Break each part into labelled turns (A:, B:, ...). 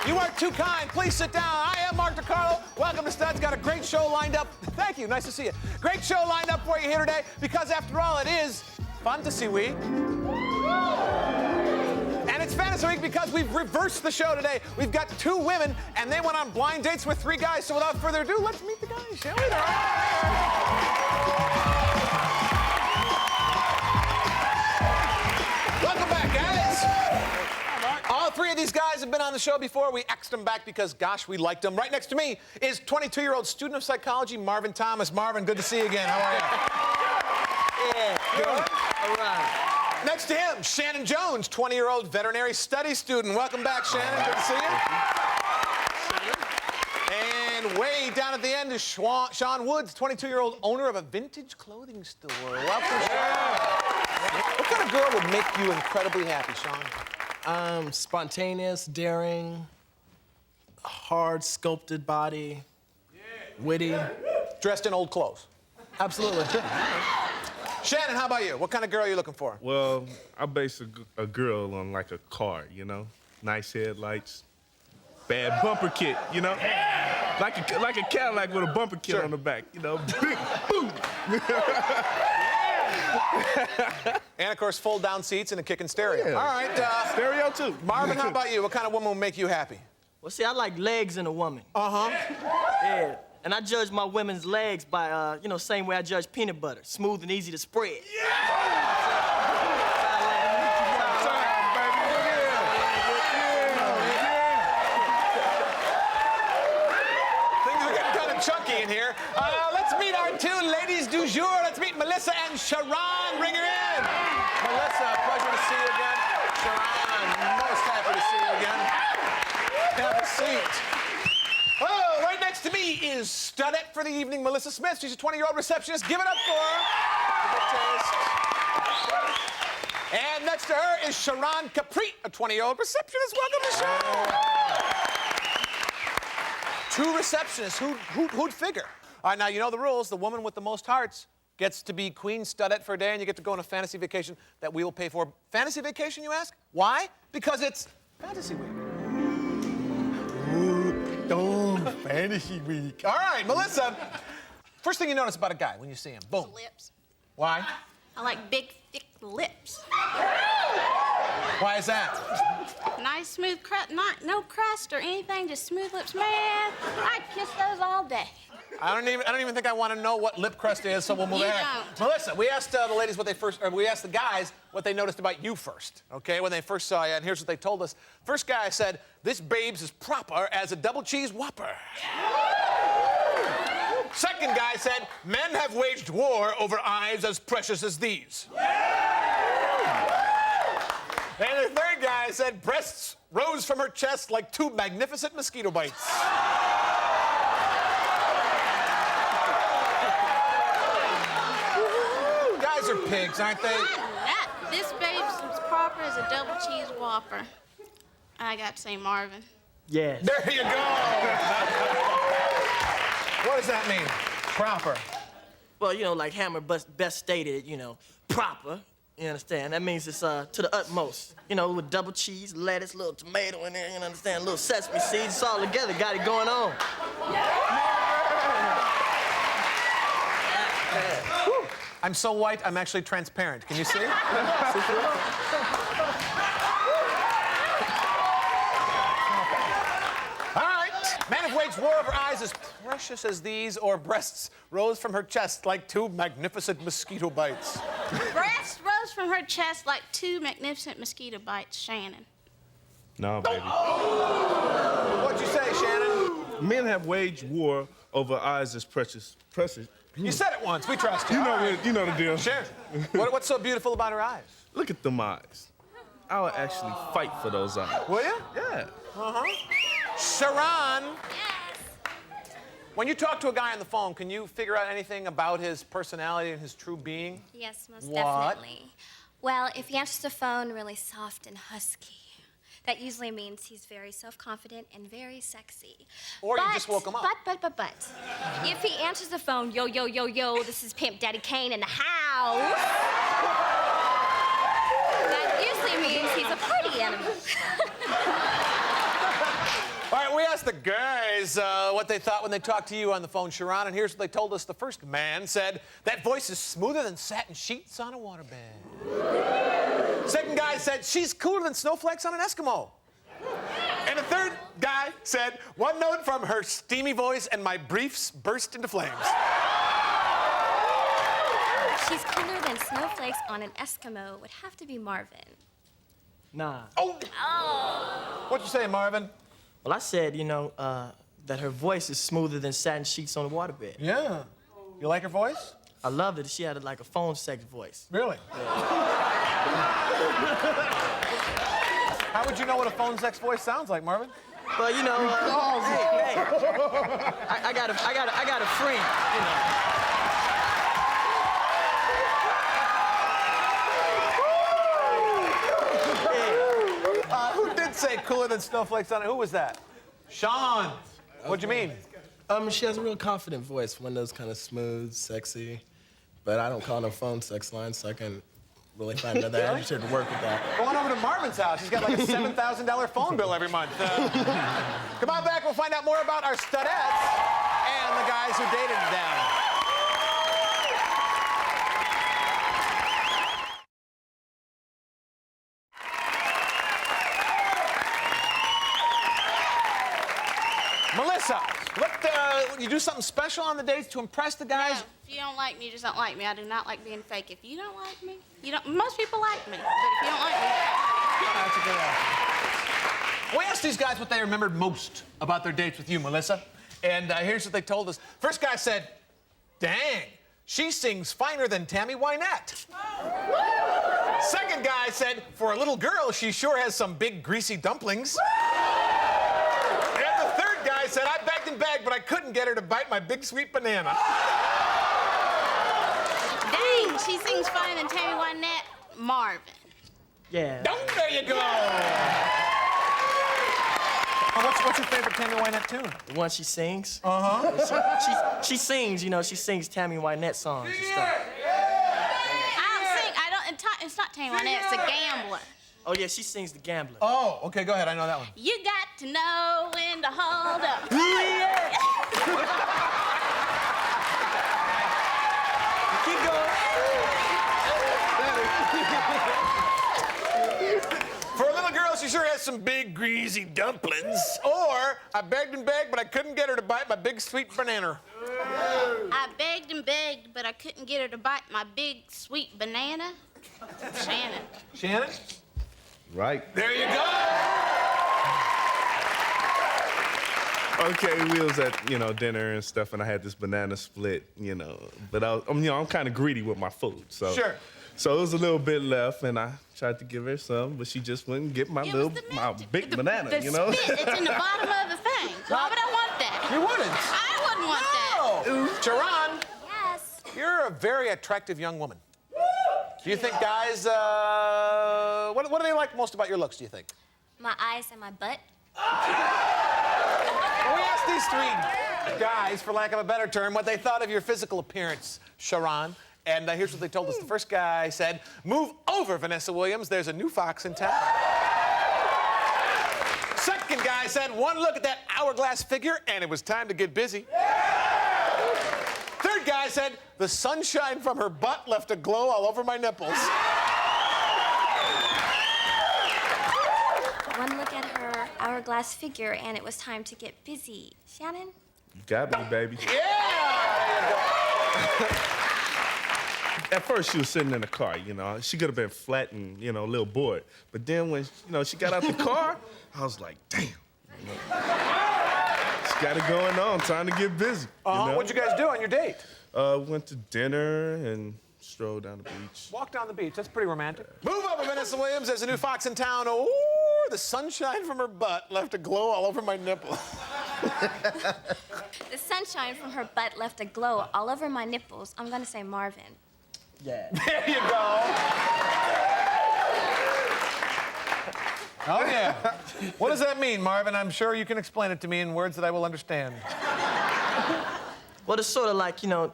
A: You are too kind. Please sit down. I am Mark DiCarlo. Welcome to Studs. Got a great show lined up. Thank you. Nice to see you. Great show lined up for you here today because, after all, it is Fantasy Week. And it's Fantasy Week because we've reversed the show today. We've got 2 women, and they went on blind dates with 3 guys. So without further ado, let's meet the guys, shall we? They're all here. Welcome back, guys. All 3 of these guys have been on the show before. We axed them back because, gosh, we liked them. Right next to me is 22-year-old student of psychology, Marvin Thomas. Marvin, good to see you again. How are you?
B: Yeah, good. All right.
A: Next to him, Shannon Jones, 20-year-old veterinary studies student. Welcome back, Shannon. Good to see you. And way down at the end is Sean Woods, 22-year-old owner of a vintage clothing store. Welcome, Sean. What kind of girl would make you incredibly happy, Sean?
B: Spontaneous, daring, hard, sculpted body, witty.
A: Dressed in old clothes.
B: Absolutely.
A: Shannon, how about you? What kind of girl are you looking for?
C: Well, I base a girl on like a car, you know? Nice headlights, bad bumper kit, you know? Like a Cadillac with a bumper kit on the back, you know? Boom!
A: And, of course, fold-down seats and a kicking stereo.
C: Yeah.
A: All right.
C: Stereo, too.
A: Marvin, how about you? What kind of woman will make you happy?
B: Well, see, I like legs in a woman.
A: Uh-huh.
B: Yeah. And I judge my women's legs by, same way I judge peanut butter. Smooth and easy to spread.
A: Things are getting kind of chunky in here. Let's meet our 2 ladies du jour. Let's meet Melissa and Sharon. Bring her in. Melissa, pleasure to see you again. Sharon, most happy to see you again. Have a seat. Oh, right next to me is studette for the evening, Melissa Smith. She's a 20-year-old receptionist. Give it up for her. And next to her is Sharon Capri, a 20-year-old receptionist. Welcome to the show. 2 receptionists. Who'd figure? All right, now you know the rules. The woman with the most hearts gets to be queen studette for a day, and you get to go on a fantasy vacation that we will pay for. Fantasy vacation, you ask? Why? Because it's Fantasy Week. Fantasy Week. All right, Melissa. First thing you notice about a guy when you see him, boom.
D: His lips.
A: Why?
D: I like big, thick lips.
A: Why is that?
D: Nice, smooth crust, no crust or anything, just smooth lips. Man, I'd kiss those all day.
A: I don't even think I want to know what lip crust is, so we'll move ahead.
D: don't.
A: Melissa, we asked the ladies we asked the guys what they noticed about you first, okay, when they first saw you, and here's what they told us. First guy said, "This babe's as proper as a double cheese Whopper." Second guy said, "Men have waged war over eyes as precious as these." And the third guy said, "Breasts rose from her chest like 2 magnificent mosquito bites." Guys are pigs, aren't they?
D: This babe's as proper as a double cheese Whopper. I got to say Marvin.
B: Yes.
A: There you go. What does that mean? Proper.
B: Well, like Hammer best stated, proper. You understand? That means it's to the utmost. With double cheese, lettuce, little tomato in there, you understand? Little sesame seeds, it's all together. Got it going on.
A: I'm so white, I'm actually transparent. Can you see? All right. Men have waged war over eyes as precious as these, or breasts rose from her chest like 2 magnificent mosquito bites.
D: Breasts rose from her chest like 2 magnificent mosquito bites, Shannon.
C: No, baby.
A: What'd you say, Shannon?
C: Men have waged war over eyes as precious.
A: You said it once. We trust you.
C: You know the deal.
A: Sure. What's so beautiful about her eyes?
C: Look at them eyes. I would actually fight for those eyes.
A: Will you?
C: Yeah.
A: Uh-huh. Sharon,
D: Yes.
A: when you talk to a guy on the phone, can you figure out anything about his personality and his true being?
E: Yes, most
A: What?
E: definitely. Well, if he answers the phone really soft and husky, that usually means he's very self-confident and very sexy.
A: Or you just woke him up.
E: But, if he answers the phone, yo, yo, yo, yo, this is Pimp Daddy Kane in the house, that usually means he's a party animal.
A: asked the guys what they thought when they talked to you on the phone, Sharon, and here's what they told us. The first man said, that voice is smoother than satin sheets on a waterbed. Second guy said, she's cooler than snowflakes on an Eskimo. And the third guy said, one note from her steamy voice and my briefs burst into flames.
E: She's cooler than snowflakes on an Eskimo would have to be Marvin.
B: Nah.
A: Oh! What'd you say, Marvin?
B: Well, I said, that her voice is smoother than satin sheets on a waterbed.
A: Yeah. You like her voice?
B: I loved it. She had like a phone sex voice.
A: Really? How would you know what a phone sex voice sounds like, Marvin?
B: Well, hey, I got a friend,
A: Who did say cooler than snowflakes on it? Who was that? Sean. What'd you mean?
F: She has a real confident voice, one of those kind of smooth, sexy, but I don't call them phone sex lines, so I can really find another adjective to work with that.
A: Go on over to Marvin's house. He's got like a $7,000 phone bill every month. Come on back. We'll find out more about our studettes and the guys who dated them. Melissa, you do something special on the dates to impress the guys?
D: No, if you don't like me, you just don't like me. I do not like being fake. If you don't like me, you don't. Most people like me, but if you don't like me,
A: That's a good one. We asked these guys what they remembered most about their dates with you, Melissa. And here's what they told us. First guy said, dang, she sings finer than Tammy Wynette. Second guy said, for a little girl, she sure has some big greasy dumplings. And the third guy said, I begged and begged, but I couldn't get her to bite my big sweet banana.
D: dang, she sings finer than Tammy Wynette. Marvin.
B: Yeah.
A: Oh, there you go. What's your favorite Tammy Wynette tune?
B: The one she sings?
A: Uh-huh.
B: She sings, she sings Tammy Wynette songs and stuff.
D: I don't sing. It's not Tammy Wynette. It's a gambler.
B: Oh, yeah, she sings The Gambler.
A: Oh, okay, go ahead. I know that one.
D: You got to know when to hold up.
B: Keep going.
A: For a little girl, she sure has some big, greasy dumplings. Or, I begged and begged, but I couldn't get her to bite my big, sweet banana.
D: I begged and begged, but I couldn't get her to bite my big, sweet banana. Shannon.
A: Shannon?
C: Right.
A: There you go.
C: Okay, we was at, dinner and stuff, and I had this banana split, But I'm kind of greedy with my food, so.
A: Sure.
C: So it was a little bit left, and I tried to give her some, but she just wouldn't get my big banana,
D: the spit, it's in the bottom of the thing. Why would I want that?
A: You wouldn't.
D: I wouldn't want that.
A: Oh. Sharon,
E: Yes.
A: you're a very attractive young woman. Do you think guys, what do they like most about your looks, do you think?
E: My eyes and my butt.
A: Well, we asked these three guys, for lack of a better term, what they thought of your physical appearance, Sharon. And here's what they told us. The first guy said, move over, Vanessa Williams. There's a new fox in town. Second guy said, one look at that hourglass figure, and it was time to get busy. Third guy said, the sunshine from her butt left a glow all over my nipples.
E: One look at her hourglass figure, and it was time to get busy. Shannon?
C: You got me, baby.
A: Yeah!
C: At first, she was sitting in the car, She could have been flat and, a little bored. But then when, she got out the car, I was like, damn. She got it going on, time to get busy.
A: What'd you guys do on your date?
C: Went to dinner and strolled down the beach.
A: Walk down the beach. That's pretty romantic. Move over, Vanessa Williams. There's a new fox in town. Oh, the sunshine from her butt left a glow all over my nipple.
E: The sunshine from her butt left a glow all over my nipples. I'm gonna say Marvin.
B: Yeah.
A: There you go. Oh, yeah. What does that mean, Marvin? I'm sure you can explain it to me in words that I will understand.
B: Well, it's sort of like, her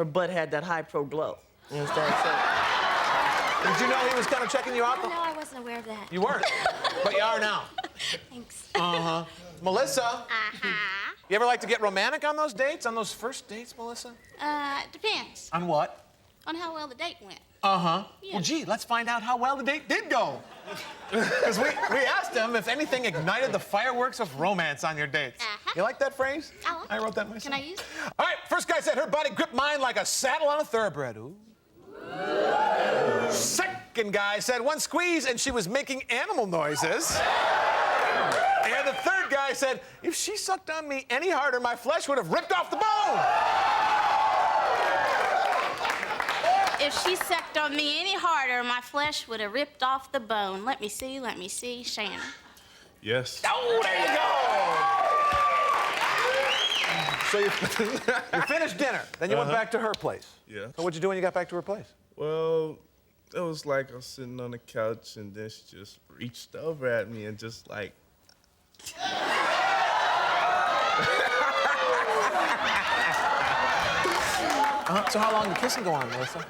B: butt had that high pro glow. You understand? So,
A: Did you know he was kind of checking you out?
E: No, I wasn't aware of that.
A: You weren't, but you are now.
E: Thanks.
A: Melissa,
D: Uh-huh.
A: you ever like to get romantic on those dates, on those first dates, Melissa?
D: Depends
A: On what?
D: on how well the date went.
A: Uh-huh.
D: Yeah.
A: Well, gee, let's find out how well the date did go. Because we asked them if anything ignited the fireworks of romance on your dates.
D: Uh-huh.
A: You like that phrase?
D: I
A: wrote that myself.
D: Can I use it?
A: All right, first guy said her body gripped mine like a saddle on a thoroughbred. Ooh. Second guy said one squeeze and she was making animal noises. And the third guy said, if she sucked on me any harder, my flesh would have ripped off the bone.
D: If she sucked on me any harder, my flesh would have ripped off the bone. Let me see, Shannon.
C: Yes.
A: Oh, there you go. So you finished dinner, then you went back to her place.
C: Yeah.
A: So what'd you do when you got back to her place?
C: Well, it was like I was sitting on the couch and then she just reached over at me and just like.
A: So how long did kissing go on, Melissa?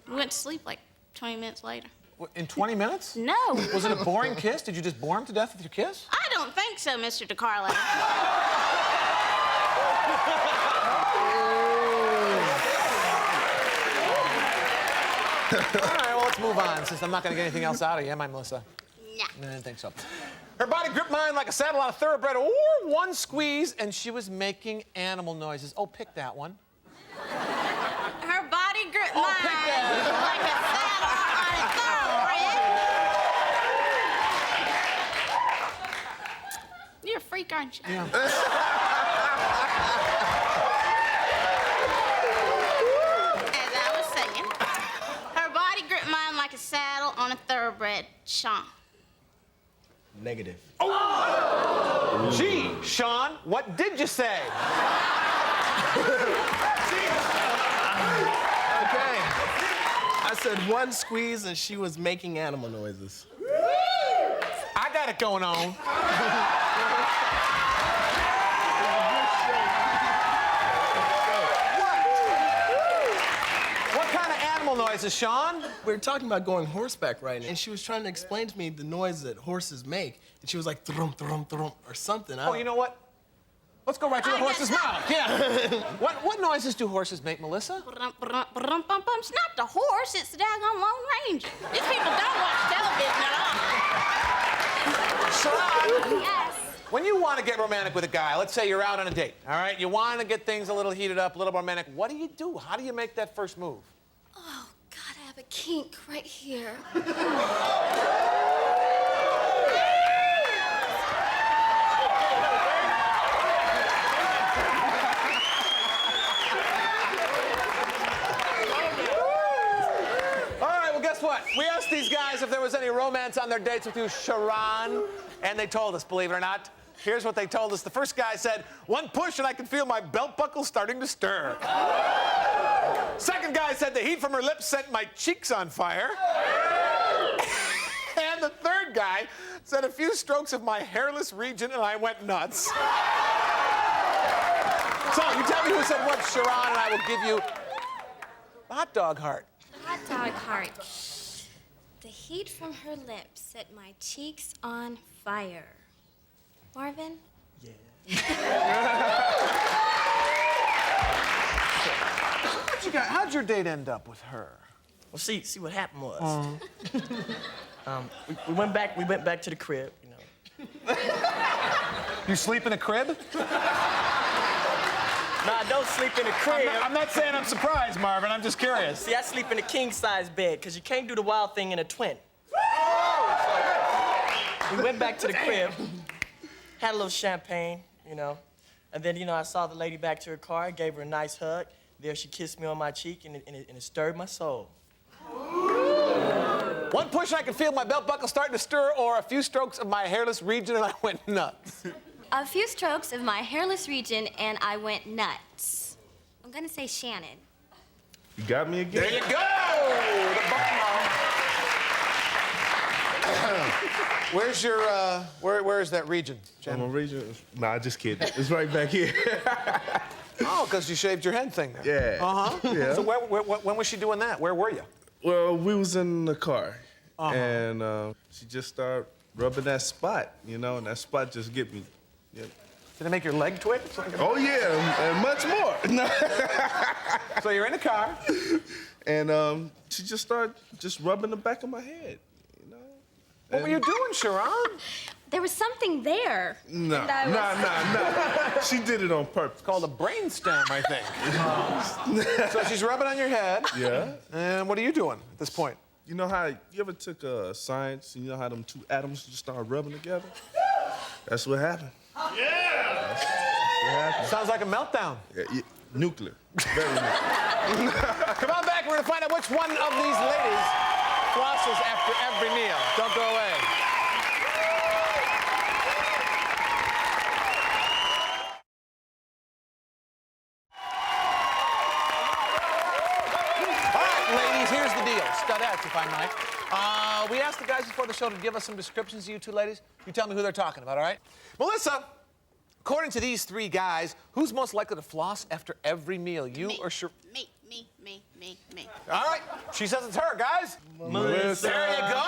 D: We went to sleep like 20 minutes later.
A: In 20 minutes?
D: No.
A: Was it a boring kiss? Did you just bore him to death with your kiss?
D: I don't think so, Mr. DeCarlo.
A: All right, well, let's move on, since I'm not going to get anything else out of you, am I, Melissa?
D: Nah.
A: I didn't think so. Her body gripped mine like a saddle on a thoroughbred, or one squeeze, and she was making animal noises. Oh, pick that one.
D: Her body gripped mine
A: pick that.
D: like a saddle on a thoroughbred. You're a freak, aren't you?
A: Yeah.
D: As I was saying, her body gripped mine like a saddle on a thoroughbred. Sean.
F: Negative.
A: Gee, Sean, what did you say?
F: Okay. I said one squeeze and she was making animal noises.
A: I got it going on. What kind of animal noises, Sean?
F: We were talking about going horseback riding, and she was trying to explain to me the noise that horses make, and she was like, thrum, thrum, thrum, or something.
A: Oh, you know what? Let's go right to the
D: I
A: horse's
D: guess
A: mouth. Yeah. what noises do horses make, Melissa?
D: Brum, brum, brum, bum, bum. It's not the horse, it's the daggone Lone Ranger. These people don't watch television at all.
A: Sharon,
E: Yes.
A: when you want to get romantic with a guy, let's say you're out on a date, all right? You want to get things a little heated up, a little romantic. What do you do? How do you make that first move?
E: Oh, God, I have a kink right here.
A: All right, well, guess what? We asked these guys if there was any romance on their dates with you, Sharon, and they told us, believe it or not. Here's what they told us. The first guy said, one push and I can feel my belt buckle starting to stir. Second guy said the heat from her lips sent my cheeks on fire. And the third guy said a few strokes of my hairless region and I went nuts. So, you tell me who said what, Sharon, and I will give you the hot dog heart.
E: Hot dog heart. The heat from her lips set my cheeks on fire. Marvin?
A: How'd your date end up with her?
B: Well, see what happened was. We went back to the crib, you know.
A: You sleep in a crib?
B: No, I don't sleep in the crib.
A: I'm not saying I'm surprised, Marvin. I'm just curious.
B: See, I sleep in a king-size bed, because you can't do the wild thing in a twin. We went back to the crib, had a little champagne, you know, and then, you know, I saw the lady back to her car, gave her a nice hug. There she kissed me on my cheek, and it stirred my soul.
A: One push and I could feel my belt buckle starting to stir, or a few strokes of my hairless region and I went nuts.
E: A few strokes of my hairless region and I went nuts. I'm gonna say Shannon.
C: You got me again?
A: There you go! The buckle. Where's your, where is that region, Jen?
C: I'm a region. Nah, just kidding. It's right back here.
A: Oh, because you shaved your head thing there.
C: Yeah.
A: Uh-huh.
C: Yeah.
A: So when was she doing that? Where were you?
C: Well, we was in the car, and she just started rubbing that spot, you know, and that spot just get me. Yeah.
A: Did it make your leg twitch?
C: Oh yeah, and much more.
A: So you're in the car.
C: And she just started just rubbing the back of my head, you know.
A: What were you doing, Sharon?
E: There was something there.
C: No,
E: and I was-
C: nah. She did it on purpose.
A: It's called a brainstem, I think. So she's rubbing on your head.
C: Yeah.
A: And what are you doing at this point?
C: You know how you ever took science and you know how them two atoms just start rubbing together? That's what happened. Yeah. That's what happened.
A: Sounds like a meltdown.
C: Yeah, nuclear. Very nuclear.
A: Come on back. We're going to find out which one of these ladies flosses after every meal. Don't go away. Ladies, here's the deal. Studettes, if I might. We asked the guys before the show to give us some descriptions of you two ladies. You tell me who they're talking about, all right? Melissa, according to these three guys, who's most likely to floss after every meal? You
D: Me.
A: or Sher...
D: Me.
A: All right. She says it's her, guys.
C: Melissa.
A: There you go.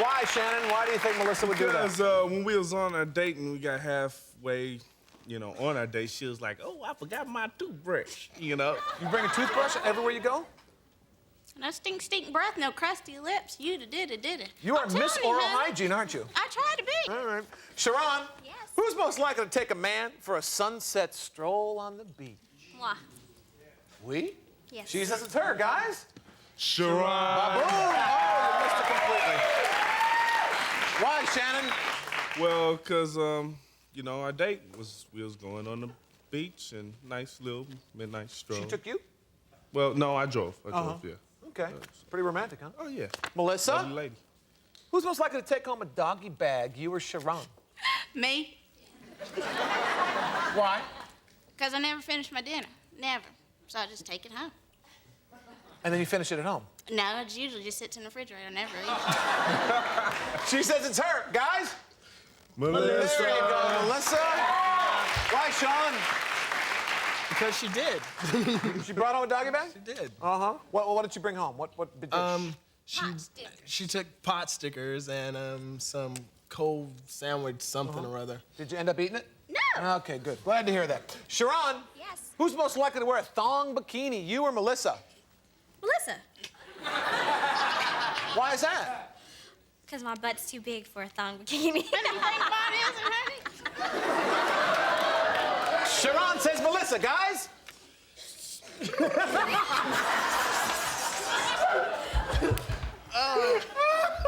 A: Why, Shannon? Why do you think Melissa would do that?
C: Because when we was on our date and we got halfway, you know, on our date, she was like, "Oh, I forgot my toothbrush," you know.
A: You bring a toothbrush everywhere you go?
D: No stink breath, no crusty lips. You did it.
A: You are
D: I'm telling
A: Miss
D: you,
A: Oral
D: honey.
A: Hygiene, aren't you?
D: I try to be.
A: All right. Sharon,
E: Yes?
A: who's most likely to take a man for a sunset stroll on the beach?
E: Mwah.
A: We?
E: Yes.
A: She says it's her, guys.
C: Sharon.
A: Boom! Oh, you missed it completely. Why, Shannon?
C: Well, because, you know, our date was, we was going on the beach and nice little midnight stroll.
A: She took you?
C: Well, no, I drove. I drove, yeah.
A: Okay. Pretty romantic, huh?
C: Oh, yeah.
A: Melissa?
C: Lovely lady.
A: Who's most likely to take home a doggy bag, you or Sharon?
D: Me,
A: Why?
D: because I never finish my dinner. Never. So I just take it home.
A: And then you finish it at home.
D: No, it usually just sits in the refrigerator. I never eat.
A: She says it's her, guys.
C: Melissa.
A: There you go, Melissa. Why, Sean?
F: Because she did.
A: She brought home a doggy bag?
F: She did.
A: Uh-huh. What did she bring home? What dish?
F: She took pot stickers and some cold sandwich something or other.
A: Did you end up eating it?
E: No.
A: Okay, good. Glad to hear that. Sharon?
E: Yes.
A: Who's most likely to wear a thong bikini, you or Melissa?
E: Melissa.
A: Why is that?
E: Because my butt's too big for a thong bikini.
D: Anything mine isn't, honey.
A: Sharon says Melissa, guys.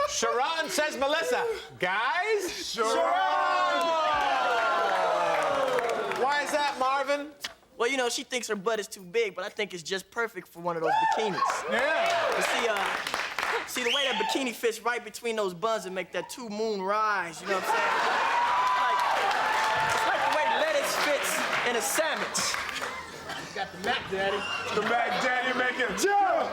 A: Sharon says Melissa. Guys? Sharon! Why is that, Marvin?
B: Well, you know, she thinks her butt is too big, but I think it's just perfect for one of those bikinis.
A: Yeah.
B: You see, the way that bikini fits right between those buns and make that two moon rise, you know what I'm saying? It's like the way lettuce fits in a sandwich. You got the Mac Daddy.
C: The Mac Daddy making jump.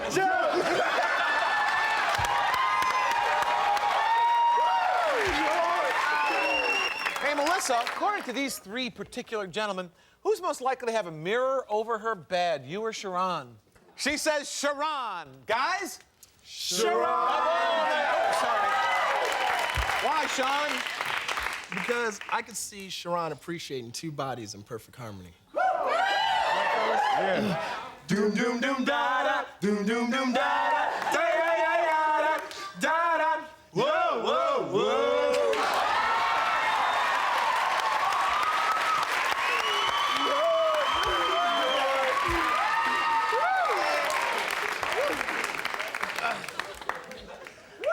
A: Hey, Melissa, according to these three particular gentlemen, who's most likely to have a mirror over her bed, you or Sharon? She says Sharon. Guys? Sharon! Oh, sorry. Why, Sean?
F: Because I could see Sharon appreciating two bodies in perfect harmony.
C: Yeah. Doom doom doom da da. Doom doom doom da da. Da da da da da da. Whoa whoa whoa.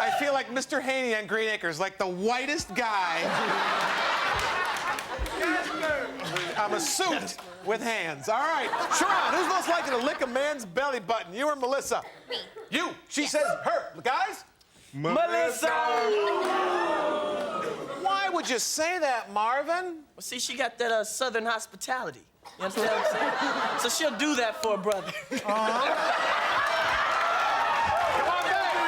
A: I feel like Mr. Haney on Green Acres, like the whitest guy. I'm a suit with hands. All right. Sharon, who's most likely to lick a man's belly button, you or Melissa?
E: Me.
A: You. She says her. Guys?
C: Melissa.
A: Why would you say that, Marvin?
B: Well, see, she got that Southern hospitality. You understand what I'm saying? So she'll do that for a brother.
A: Come on back.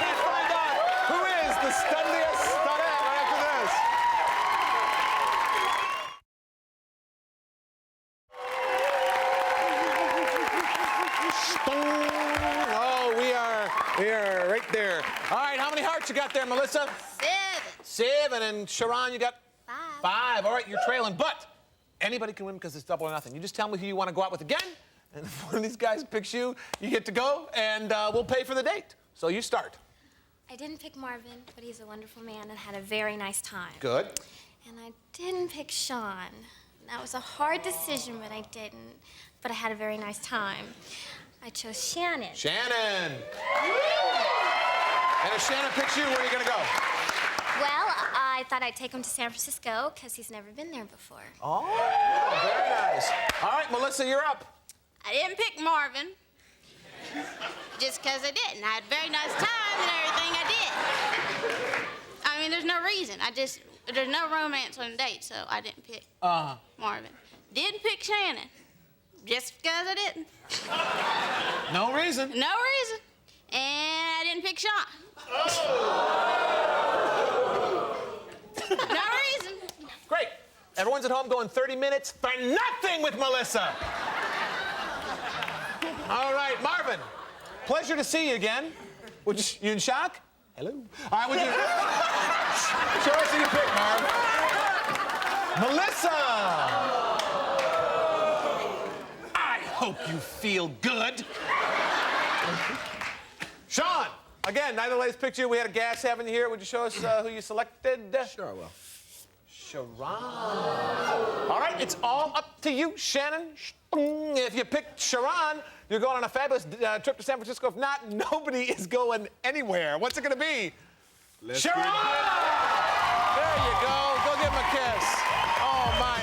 A: Let's find out who is the studliest studette right after this. Oh, we are right there. All right, how many hearts you got there, Melissa? 7. And Sharon, you got 5. All right, you're trailing, but anybody can win because it's double or nothing. You just tell me who you want to go out with again, and if one of these guys picks you, you get to go, and we'll pay for the date. So you start.
E: I didn't pick Marvin, but he's a wonderful man and had a very nice time.
A: Good.
E: And I didn't pick Sean. That was a hard decision, but I didn't. But I had a very nice time. I chose Shannon.
A: Shannon. And if Shannon picks you, where are you going to go?
E: Well, I thought I'd take him to San Francisco because he's never been there before.
A: Oh, very nice. All right, Melissa, you're up.
D: I didn't pick Marvin. Just because I didn't. I had a very nice time and everything I did. I mean, there's no reason. There's no romance on the date, so I didn't pick Marvin. Didn't pick Shannon. Just because I didn't.
A: No reason.
D: No reason. And I didn't pick Sean. No reason.
A: Great. Everyone's at home going 30 minutes for nothing with Melissa. All right, Marvin. Pleasure to see you again. You in shock? Hello. All right, would you show us who you pick, Marv? Melissa. I hope you feel good. Sean. Again, neither ladies picked you. We had a gas having you here. Would you show us who you selected?
F: Sure, I will.
A: Sharon. All right, it's all up to you, Shannon. If you picked Sharon, you're going on a fabulous trip to San Francisco. If not, nobody is going anywhere. What's it going to be? Sharon! There you go. Go give him a kiss. Oh, my.